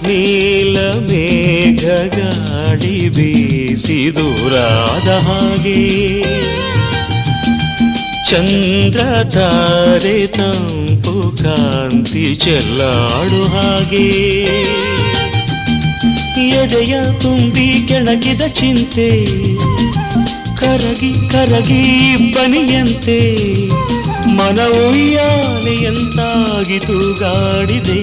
ನೀಲ ಮೇಘ ಗಾಳಿ ಬೀಸಿದೂರಾದ ಹಾಗೆ ಚಂದ್ರ ತಾರೆ ತಂಪು ಕಾಂತಿ ಚೆಲ್ಲಾಡು ಹಾಗೆ ಎದೆಯ ತುಂಬಿ ಕೆಣಕಿದ ಚಿಂತೆ ಕರಗಿ ಕರಗಿ ಬನಿಯಂತೆ ಮನವುಯ್ಯಾಲೆಯಂತಾಗಿ ತೂಗಾಡಿದೆ.